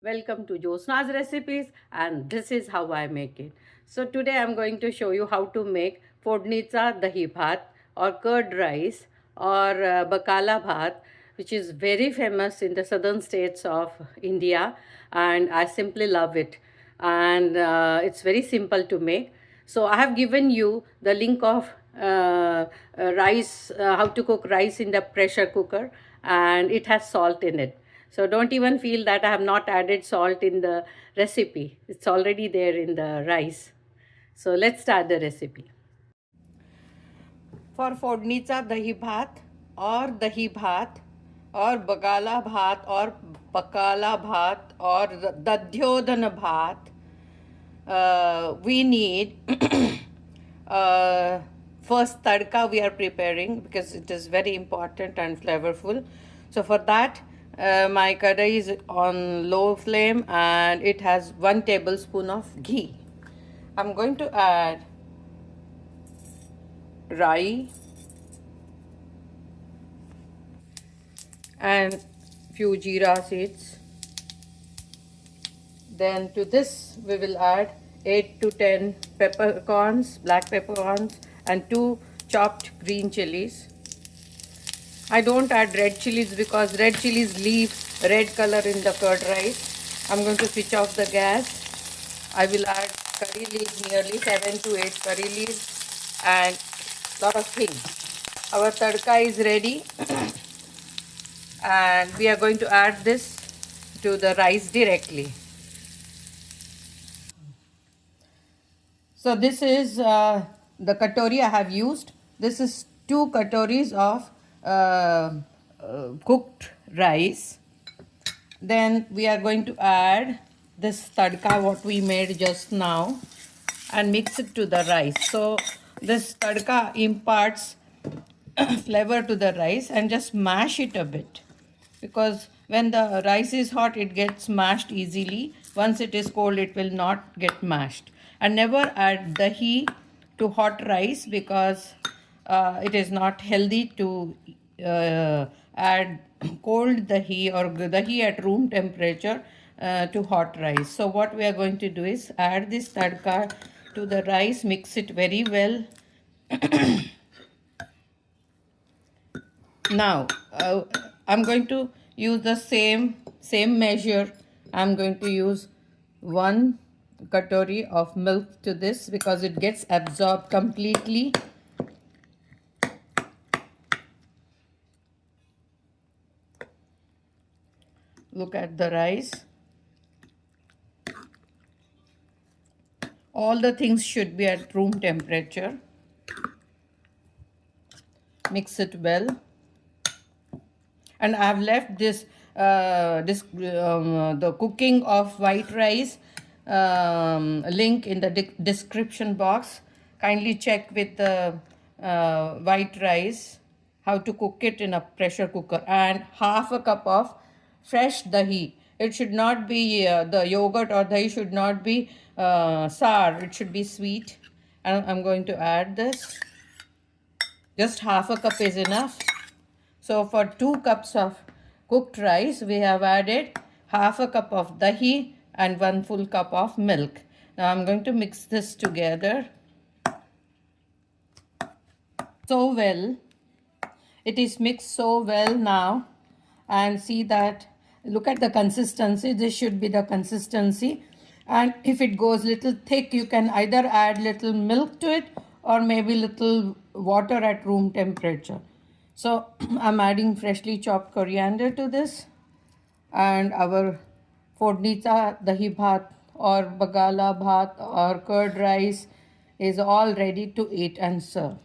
Welcome to Josna's recipes, and this is how I make it. So today I'm going to show you how to make fodnica dahi bhat or curd rice or bakala bhat, which is very famous in the southern states of India, and I simply love it. And it's very simple to make. So I have given you the link of rice, how to cook rice in the pressure cooker, and it has salt in it. So don't even feel that I have not added salt in the recipe. It's already there in the rice. So let's start the recipe. For फोडणीचा दही भात और बगाला भात और पकाला भात और दध्योदन भात, we need first tadka we are preparing because it is very important and flavorful. So for that, my kadai is on low flame and it has 1 tablespoon of ghee. I'm going to add rai and few jeera seeds. Then to this we will add 8 to 10 peppercorns, black peppercorns, and 2 chopped green chilies. I don't add red chilies because red chilies leave red color in the curd rice. I'm going to switch off the gas. I will add curry leaves, nearly 7 to 8 curry leaves, and lot of things. Our tadka is ready and we are going to add this to the rice directly. So this is the katori I have used. This is 2 katoris of cooked rice. Then we are going to add this tadka what we made just now and mix it to the rice. So this tadka imparts flavor to the rice, and just mash it a bit because when the rice is hot it gets mashed easily. Once it is cold it will not get mashed. And never add dahi to hot rice because it is not healthy to add cold dahi or dahi at room temperature to hot rice. So what we are going to do is add this tadka to the rice, mix it very well. Now I'm going to use the same measure. I'm going to use 1 katori of milk to this because it gets absorbed completely. Look at the rice. All the things should be at room temperature. Mix it well. And I have left this the cooking of white rice link in the description box. Kindly check with the white rice how to cook it in a pressure cooker, and half a cup of fresh dahi. It should not be the yogurt or dahi should not be sour. It should be sweet. And I'm going to add this. Just half a cup is enough. So for 2 cups of cooked rice, we have added half a cup of dahi and 1 full cup of milk. Now I'm going to mix this together so well. It is mixed so well now, and see that, look at the consistency. This should be the consistency, and if it goes little thick you can either add little milk to it or maybe little water at room temperature. So I'm adding freshly chopped coriander to this, and our fodnica dahi bhat or bagala bhat or curd rice is all ready to eat and serve.